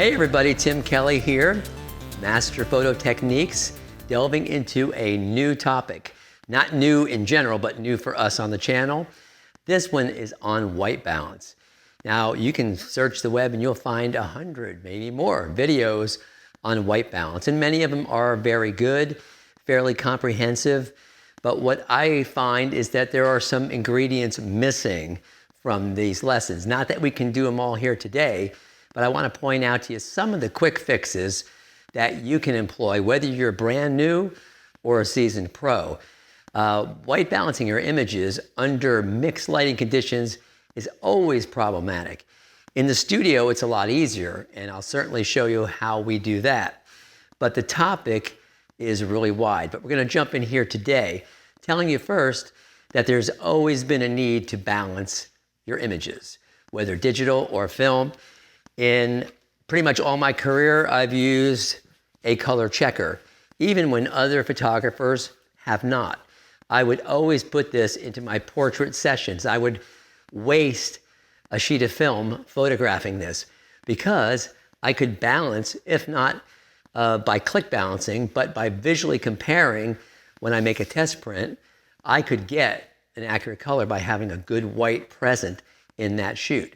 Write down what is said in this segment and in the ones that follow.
Hey everybody, Tim Kelly here, Master Photo Techniques, delving into a new topic. Not new in general, but new for us on the channel. This one is on white balance. Now you can search the web and you'll find 100, maybe more, videos on white balance. And many of them are very good, fairly comprehensive. But what I find is that there are some ingredients missing from these lessons. Not that we can do them all here today, but I want to point out to you some of the quick fixes that you can employ, whether you're brand new or a seasoned pro. White balancing your images under mixed lighting conditions is always problematic. In the studio, it's a lot easier, and I'll certainly show you how we do that. But the topic is really wide. But we're going to jump in here today, telling you first that there's always been a need to balance your images, whether digital or film. In pretty much all my career, I've used a color checker, even when other photographers have not. I would always put this into my portrait sessions. I would waste a sheet of film photographing this because I could balance, if not by click balancing, but by visually comparing when I make a test print, I could get an accurate color by having a good white present in that shoot.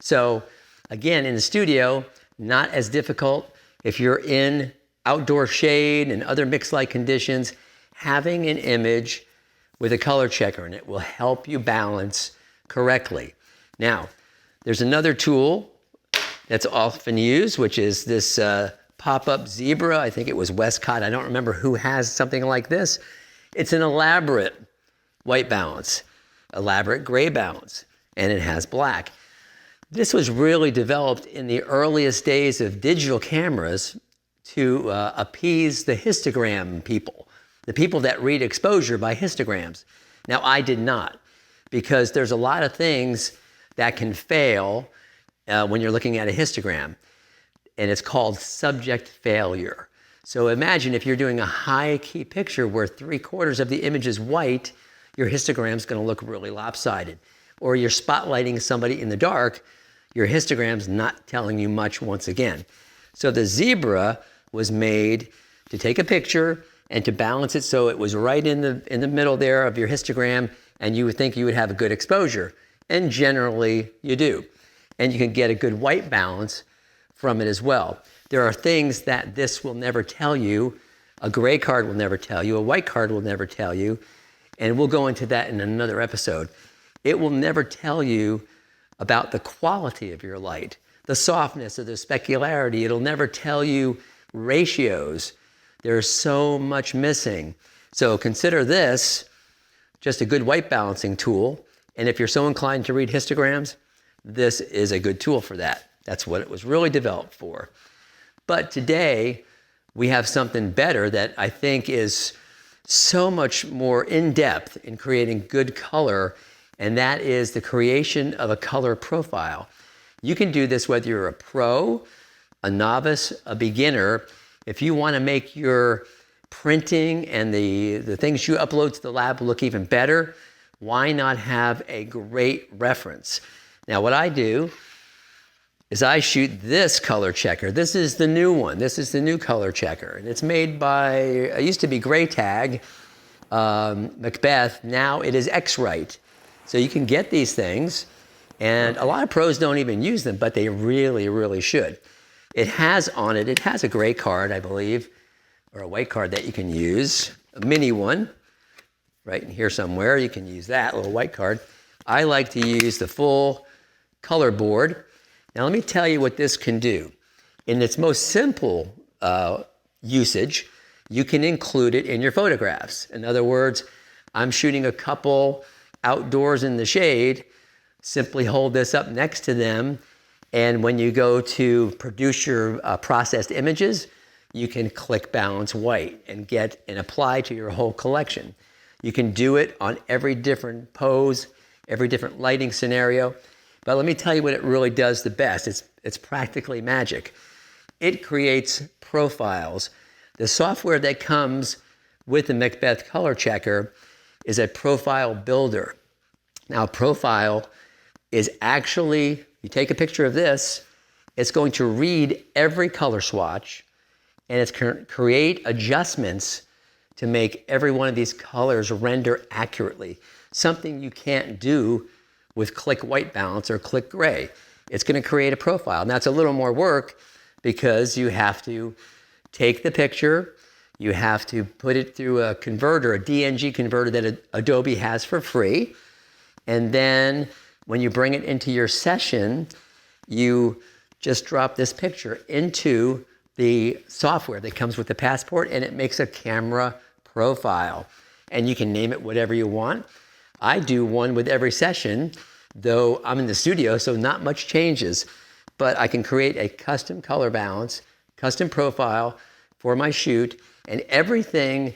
So again, in the studio, not as difficult. If you're in outdoor shade and other mixed light conditions, having an image with a color checker in it will help you balance correctly. Now, there's another tool that's often used, which is this pop-up zebra. I think it was Westcott. I don't remember who has something like this. It's an elaborate white balance, elaborate gray balance, and it has black. This was really developed in the earliest days of digital cameras to appease the histogram people, the people that read exposure by histograms. Now, I did not, because there's a lot of things that can fail when you're looking at a histogram, and it's called subject failure. So imagine if you're doing a high key picture where 3/4 of the image is white, your histogram's gonna look really lopsided. Or you're spotlighting somebody in the dark, your histogram's not telling you much once again. So the zebra was made to take a picture and to balance it so it was right in the middle there of your histogram, and you would think you would have a good exposure. And generally you do. And you can get a good white balance from it as well. There are things that this will never tell you, a gray card will never tell you, a white card will never tell you, and we'll go into that in another episode. It will never tell you about the quality of your light, the softness or the specularity. It'll never tell you ratios. There's so much missing. So consider this just a good white balancing tool. And if you're so inclined to read histograms, this is a good tool for that. That's what it was really developed for. But today, we have something better that I think is so much more in-depth in creating good color, and that is the creation of a color profile. You can do this whether you're a pro, a novice, a beginner. If you want to make your printing and the things you upload to the lab look even better, why not have a great reference? Now, what I do is I shoot this color checker. This is the new one. This is the new color checker. And it's made by, it used to be Gray Tag, Macbeth. Now it is X-Rite. So you can get these things, and a lot of pros don't even use them, but they really, really should. It has on it, it has a gray card, I believe, or a white card that you can use, a mini one, right in here somewhere. You can use that little white card. I like to use the full color board. Now let me tell you what this can do. In its most simple usage, you can include it in your photographs. In other words, I'm shooting a couple outdoors in the shade, simply hold this up next to them, and when you go to produce your processed images, you can click balance white and get and apply to your whole collection. You can do it on every different pose, every different lighting scenario. But let me tell you what it really does the best. It's practically magic. It creates profiles. The software that comes with the Macbeth color checker is a profile builder. Now, profile is actually, you take a picture of this It's going to read every color swatch, and it's going to create adjustments to make every one of these colors render accurately. Something you can't do with click white balance or click gray. It's going to create a profile. And that's a little more work because you have to take the picture, you have to put it through a converter, a DNG converter that Adobe has for free. And then when you bring it into your session, you just drop this picture into the software that comes with the Passport, and it makes a camera profile. And you can name it whatever you want. I do one with every session, though I'm in the studio, so not much changes. But I can create a custom color balance, custom profile for my shoot, and everything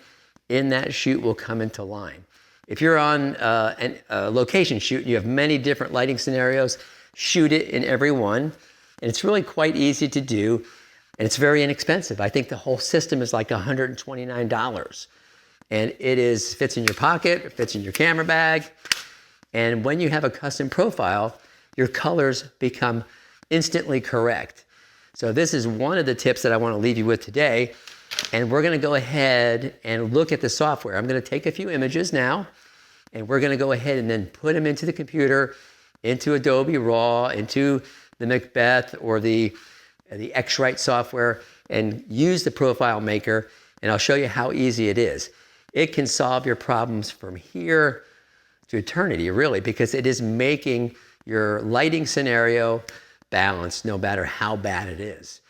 in that shoot will come into line. If you're on a location shoot and you have many different lighting scenarios, shoot it in every one. And it's really quite easy to do, and it's very inexpensive. I think the whole system is like $129. And it fits in your pocket, it fits in your camera bag. And when you have a custom profile, your colors become instantly correct. So this is one of the tips that I want to leave you with today. And we're going to go ahead and look at the software. I'm going to take a few images now, and we're going to go ahead and then put them into the computer, into Adobe Raw, into the Macbeth or the X-Rite software, and use the profile maker, and I'll show you how easy it is. It can solve your problems from here to eternity, really, because it is making your lighting scenario balanced no matter how bad it is.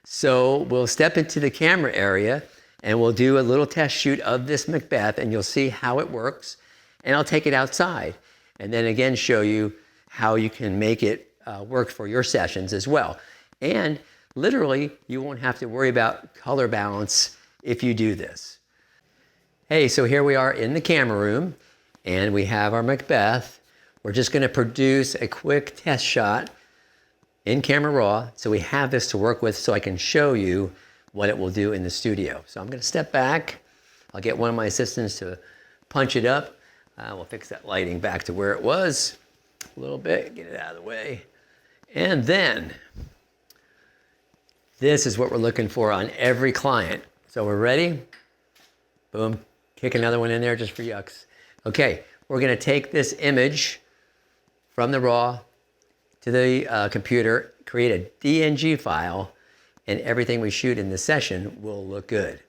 So we'll step into the camera area and we'll do a little test shoot of this Macbeth, and you'll see how it works. And I'll take it outside and then again show you how you can make it work for your sessions as well. And literally, you won't have to worry about color balance if you do this. Hey, so here we are in the camera room, and we have our Macbeth. We're just going to produce a quick test shot in Camera Raw, so we have this to work with so I can show you what it will do in the studio. So I'm going to step back. I'll get one of my assistants to punch it up. We'll fix that lighting back to where it was a little bit, get it out of the way. And then, this is what we're looking for on every client. So we're ready? Boom. Kick another one in there just for yucks. Okay, we're going to take this image from the RAW to the computer, create a DNG file, and everything we shoot in the session will look good.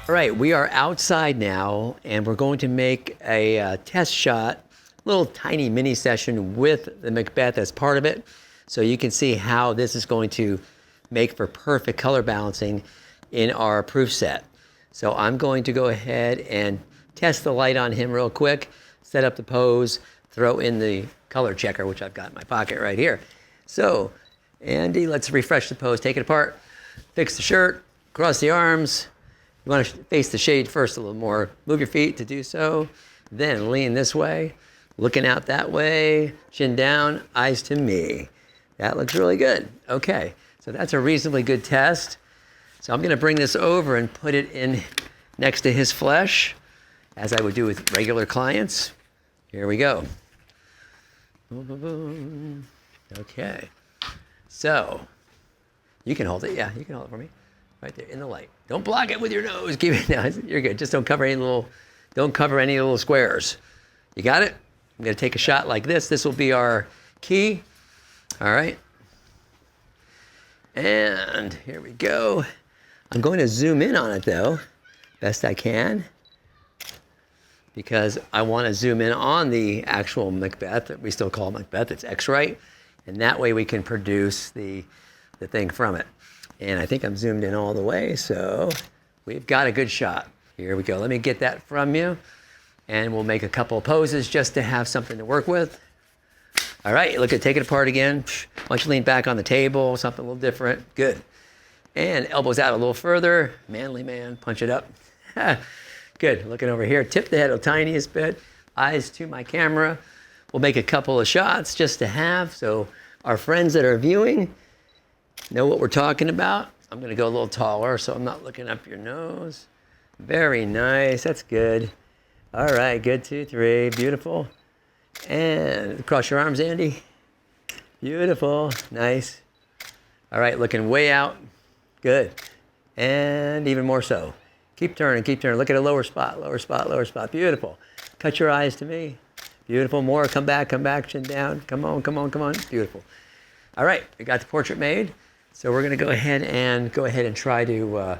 All right, we are outside now, and we're going to make a test shot, little tiny mini session with the Macbeth as part of it, so you can see how this is going to make for perfect color balancing in our proof set. So I'm going to go ahead and test the light on him real quick, set up the pose, throw in the color checker, which I've got in my pocket right here. So, Andy, let's refresh the pose, take it apart, fix the shirt, cross the arms. You want to face the shade first a little more. Move your feet to do so. Then lean this way, looking out that way, chin down, eyes to me. That looks really good. Okay, so that's a reasonably good test. So I'm going to bring this over and put it in next to his flesh, as I would do with regular clients. Here we go. Okay, so you can hold it. Yeah, you can hold it for me. Right there in the light. Don't block it with your nose. Keep it down. You're good. Just don't cover any little squares. You got it? I'm going to take a shot like this. This will be our key. All right. And here we go. I'm going to zoom in on it though, best I can, because I want to zoom in on the actual Macbeth that we still call Macbeth. It's X-Rite, and that way we can produce the thing from it. And I think I'm zoomed in all the way, so we've got a good shot. Here we go. Let me get that from you, and we'll make a couple of poses just to have something to work with. All right, look at, take it apart again. Why don't you lean back on the table, something a little different. Good. And elbows out a little further. Manly man, punch it up. Good, looking over here. Tip the head the tiniest bit. Eyes to my camera. We'll make a couple of shots just to have, so Our friends that are viewing know what we're talking about. I'm going to go a little taller so I'm not looking up your nose. Very nice. That's good. All right. Good. 2, 3. Beautiful. And cross your arms, Andy. Beautiful. Nice. All right. Looking way out. Good. And even more so. Keep turning. Keep turning. Look at a lower spot. Lower spot. Lower spot. Beautiful. Cut your eyes to me. Beautiful. More. Come back. Come back. Chin down. Come on. Come on. Come on. Beautiful. All right. We got the portrait made. So we're going to go ahead and try to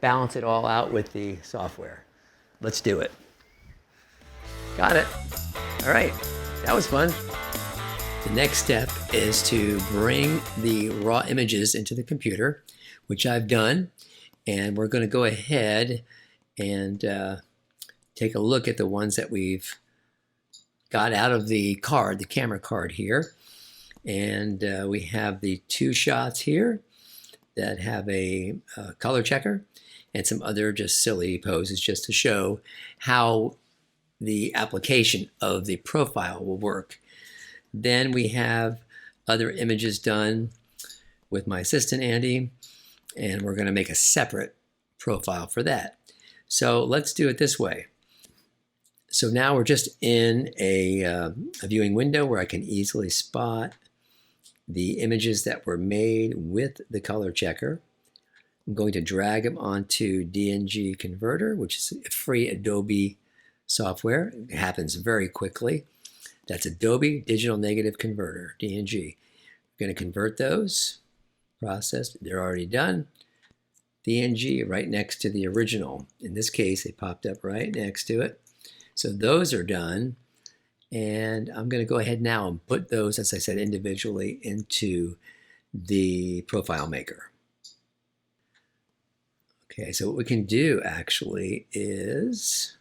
balance it all out with the software. Let's do it. Got it. All right. That was fun. The next step is to bring the raw images into the computer, which I've done. And we're going to go ahead and take a look at the ones that we've got out of the card, the camera card here. And we have the 2 shots here that have a color checker and some other just silly poses just to show how the application of the profile will work. Then we have other images done with my assistant Andy, and we're going to make a separate profile for that. So let's do it this way. So now we're just in a viewing window where I can easily spot the images that were made with the color checker. I'm going to drag them onto DNG Converter, which is a free Adobe software. It happens very quickly. That's Adobe Digital Negative Converter, DNG. We're going to convert those. Processed. They're already done. DNG right next to the original. In this case, they popped up right next to it. So those are done. And I'm going to go ahead now and put those, as I said, individually into the profile maker. Okay, so what we can do actually is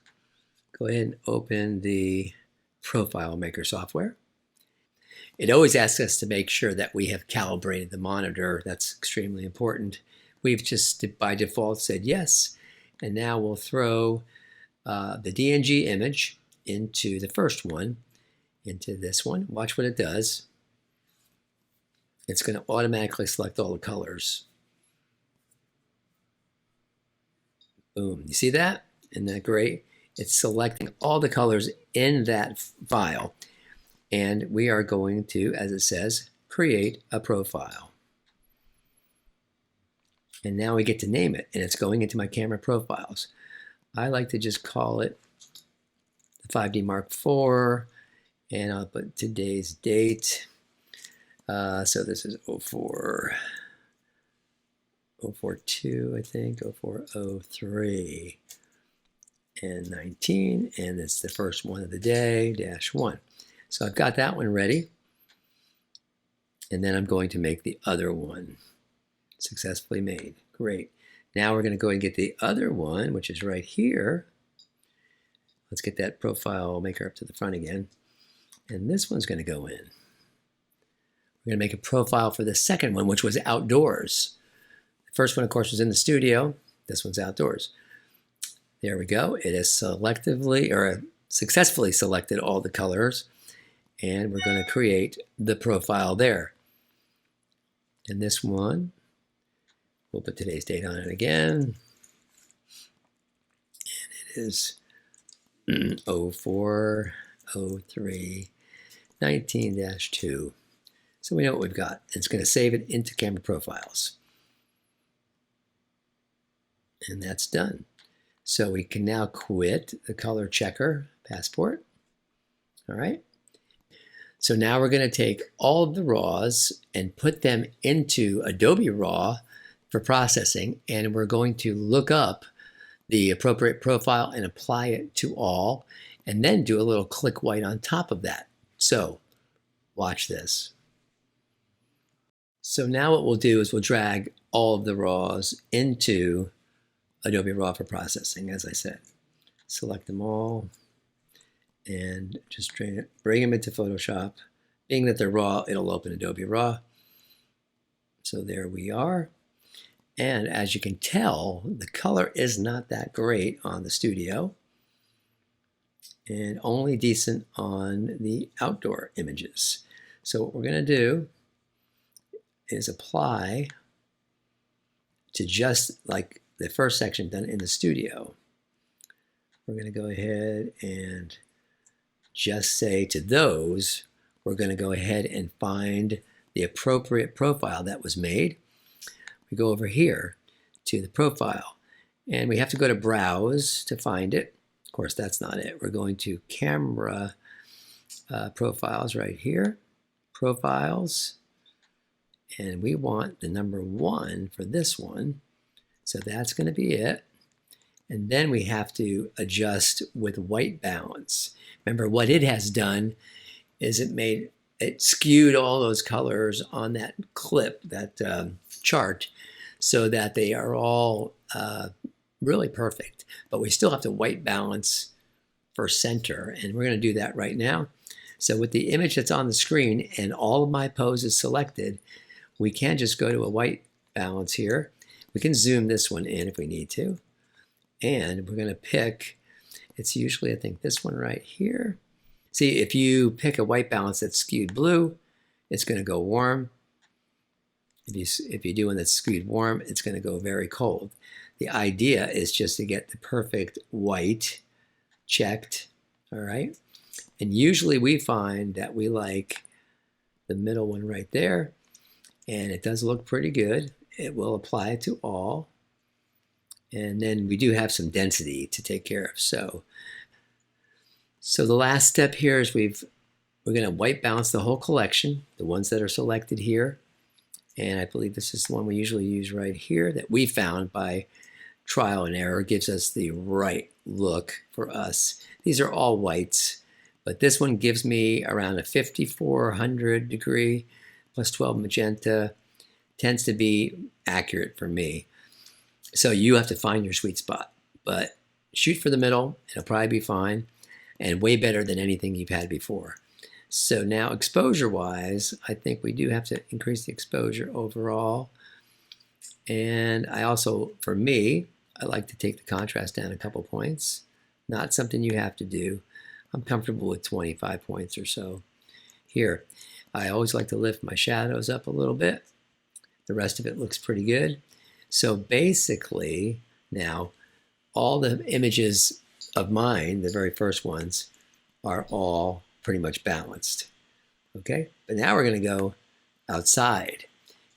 go ahead and open the profile maker software. It always asks us to make sure that we have calibrated the monitor. That's extremely important. We've just by default said yes. And now we'll throw the DNG image into the first one, into this one. Watch what it does. It's going to automatically select all the colors. Boom. You see that? Isn't that great? It's selecting all the colors in that file. And we are going to, as it says, create a profile. And now we get to name it, and it's going into my camera profiles. I like to just call it the 5D Mark IV, and I'll put today's date. So this is 042, I think, 0403, and 19, and it's the first one of the day, -1. So I've got that one ready, and then I'm going to make the other one. Successfully made. Great. Now we're going to go and get the other one, which is right here. Let's get that profile maker up to the front again. And this one's going to go in. We're going to make a profile for the second one, which was outdoors. The first one, of course, was in the studio. This one's outdoors. There we go. It has selectively or successfully selected all the colors. And we're going to create the profile there. And this one, we'll put today's date on it again. And it is 0403 19-2. So we know what we've got. It's going to save it into camera profiles. And that's done. So we can now quit the color checker passport. All right. So now we're going to take all of the RAWs and put them into Adobe RAW for processing, and we're going to look up the appropriate profile and apply it to all, and then do a little click white on top of that. So watch this. So now what we'll do is we'll drag all of the RAWs into Adobe RAW for processing, as I said. Select them all and just bring them into Photoshop. Being that they're raw, it'll open Adobe RAW. So there we are. And as you can tell, the color is not that great on the studio and only decent on the outdoor images. So what we're going to do is apply to just like the first section done in the studio. We're going to go ahead and just say to those, we're going to go ahead and find the appropriate profile that was made. We go over here to the profile, and we have to go to Browse to find it. Of course, that's not it. We're going to Camera Profiles right here, Profiles, and we want the number 1 for this one. So that's going to be it. And then we have to adjust with white balance. Remember, what it has done is it skewed all those colors on that clip, that chart, so that they are all really perfect. But we still have to white balance for center, and we're going to do that right now. So with the image that's on the screen and all of my poses selected, we can just go to a white balance here. We can zoom this one in if we need to. And we're going to pick, it's usually, I think, this one right here. See, if you pick a white balance that's skewed blue, it's going to go warm. If you do one that's skewed warm, it's going to go very cold. The idea is just to get the perfect white checked, all right? And usually we find that we like the middle one right there, and it does look pretty good. It will apply to all. And then we do have some density to take care of. So the last step here is we're going to white balance the whole collection, the ones that are selected here. And I believe this is the one we usually use right here that we found by trial and error. Gives us the right look for us. These are all whites, but this one gives me around a 5400 degree plus 12 magenta. Tends to be accurate for me. So you have to find your sweet spot, but shoot for the middle. It'll probably be fine and way better than anything you've had before. So now exposure-wise, I think we do have to increase the exposure overall. And I also, for me, I like to take the contrast down a couple points. Not something you have to do. I'm comfortable with 25 points or so. Here, I always like to lift my shadows up a little bit. The rest of it looks pretty good. So basically, now, all the images of mine, the very first ones, are all pretty much balanced. Okay? But now we're going to go outside,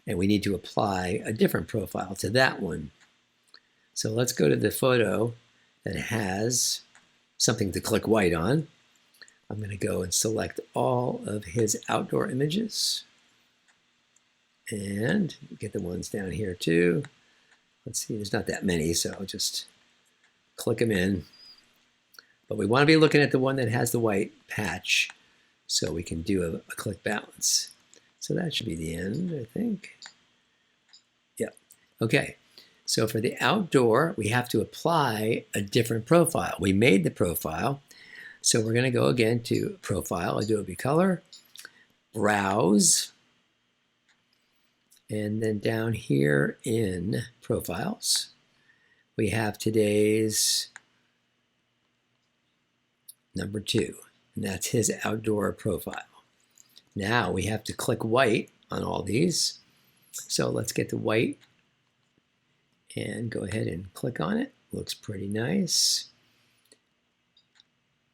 and we need to apply a different profile to that one. So let's go to the photo that has something to click white on. I'm going to go and select all of his outdoor images and get the ones down here too. Let's see, there's not that many, so I'll just click them in. But we want to be looking at the one that has the white patch so we can do a click balance. So that should be the end, I think. Yep. Okay, so for the outdoor, we have to apply a different profile. We made the profile, so we're going to go again to Profile, Adobe Color, Browse, and then down here in Profiles, we have today's number 2, and that's his outdoor profile. Now we have to click white on all these. So let's get the white and go ahead and click on it. Looks pretty nice.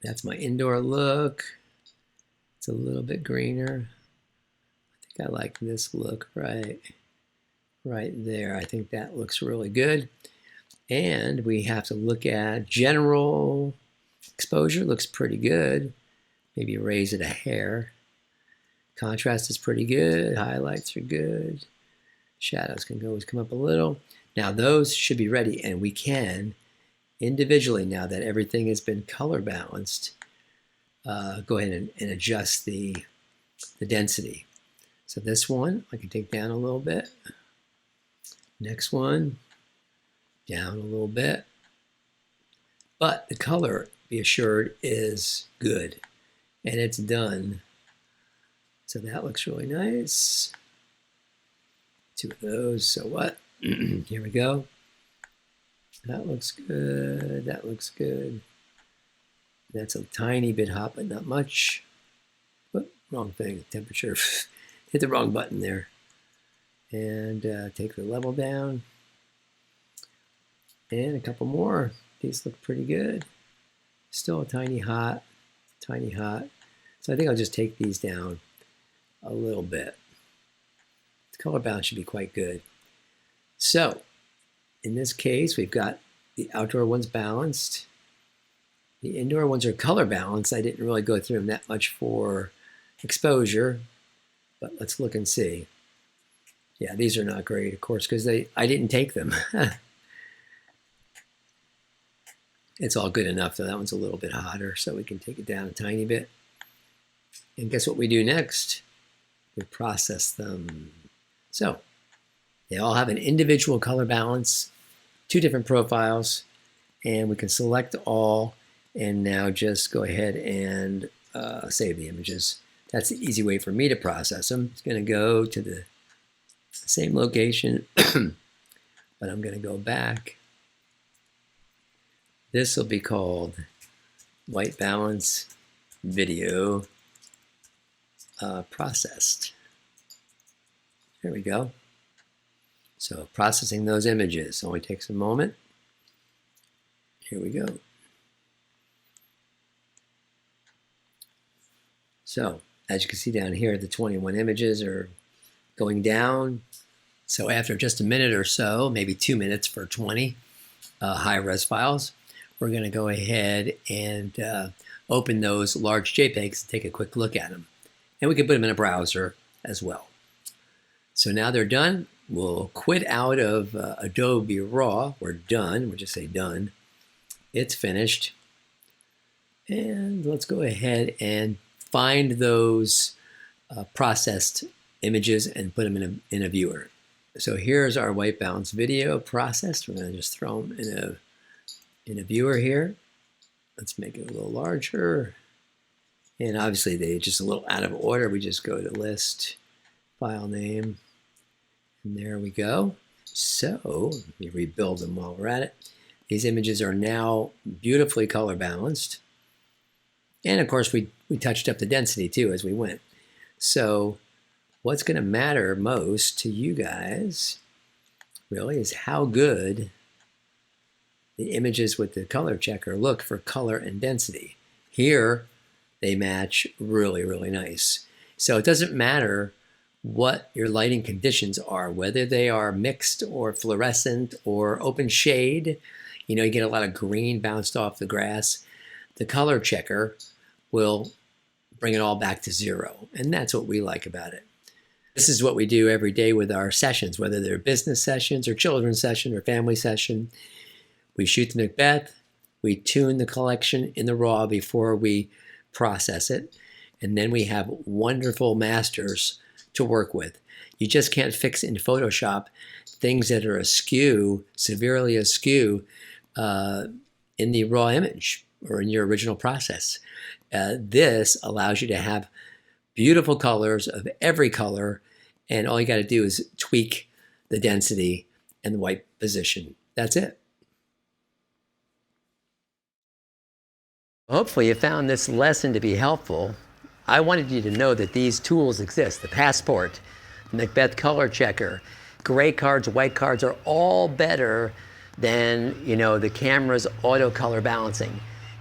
That's my indoor look. It's a little bit greener. I think I like this look right there. I think that looks really good. And we have to look at general exposure. Looks pretty good. Maybe raise it a hair. Contrast is pretty good. Highlights are good. Shadows can always come up a little. Now those should be ready, and we can individually, now that everything has been color balanced, go ahead and adjust the density. So this one I can take down a little bit. Next one, down a little bit. But the color, be assured, is good. And it's done. So that looks really nice. 2 of those, so what? Here we go. That looks good. That looks good. That's a tiny bit hot, but not much. Whoop, wrong thing. Temperature. Hit the wrong button there. and take the level down. And a couple more. These look pretty good. Still a tiny hot, tiny hot. So I think I'll just take these down a little bit. The color balance should be quite good. So in this case, we've got the outdoor ones balanced. The indoor ones are color balanced. I didn't really go through them that much for exposure, but let's look and see. Yeah, these are not great, of course, because I didn't take them. It's all good enough, though. That one's a little bit hotter, so we can take it down a tiny bit. And guess what we do next? We process them. So they all have an individual color balance, 2 different profiles, and we can select all and now just go ahead and save the images. That's the easy way for me to process them. It's going to go to the same location, but I'm going to go back. This will be called white balance video processed. There we go. So processing those images only takes a moment. Here we go. So as you can see down here, the 21 images are going down. So after just a minute or so, maybe 2 minutes for 20 high-res files, we're going to go ahead and open those large JPEGs and take a quick look at them. And we can put them in a browser as well. So now they're done. We'll quit out of Adobe Raw. We're done. We'll just say done. It's finished. And let's go ahead and find those processed images and put them in a viewer. So here's our white balance video processed. We're going to just throw them in a viewer here. Let's make it a little larger. And obviously they're just a little out of order. We just go to list, file name, and there we go. So let me rebuild them while we're at it. These images are now beautifully color balanced. And of course we touched up the density too as we went. So what's going to matter most to you guys really is how good the images with the color checker look for color and density. Here, they match really, really nice. So it doesn't matter what your lighting conditions are, whether they are mixed or fluorescent or open shade. You know, you get a lot of green bounced off the grass. The color checker will bring it all back to 0. And that's what we like about it. This is what we do every day with our sessions, whether they're business sessions or children's session or family session. We shoot the Macbeth, we tune the collection in the RAW before we process it, and then we have wonderful masters to work with. You just can't fix in Photoshop things that are askew, severely askew in the raw image or in your original process. This allows you to have beautiful colors of every color, and all you got to do is tweak the density and the white position. That's it. Hopefully you found this lesson to be helpful. I wanted you to know that these tools exist. The Passport, the Macbeth Color Checker, gray cards, white cards are all better than, you know, the camera's auto color balancing.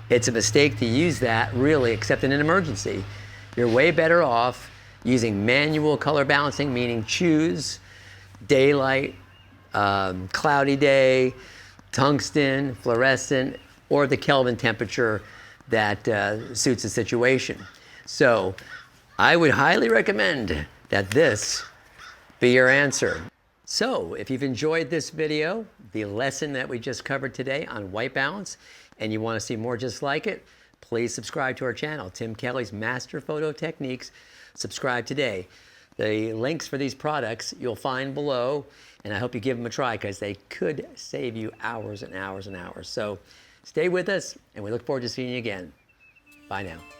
It's a mistake to use that really except in an emergency. You're way better off using manual color balancing, meaning choose daylight, cloudy day, tungsten, fluorescent, or the Kelvin temperature that suits the situation. So I would highly recommend that this be your answer. So if you've enjoyed this video, the lesson that we just covered today on white balance, and you want to see more just like it, please subscribe to our channel, Tim Kelly's Master Photo Techniques. Subscribe today. The links for these products you'll find below, and I hope you give them a try because they could save you hours and hours and hours. So stay with us, and we look forward to seeing you again. Bye now.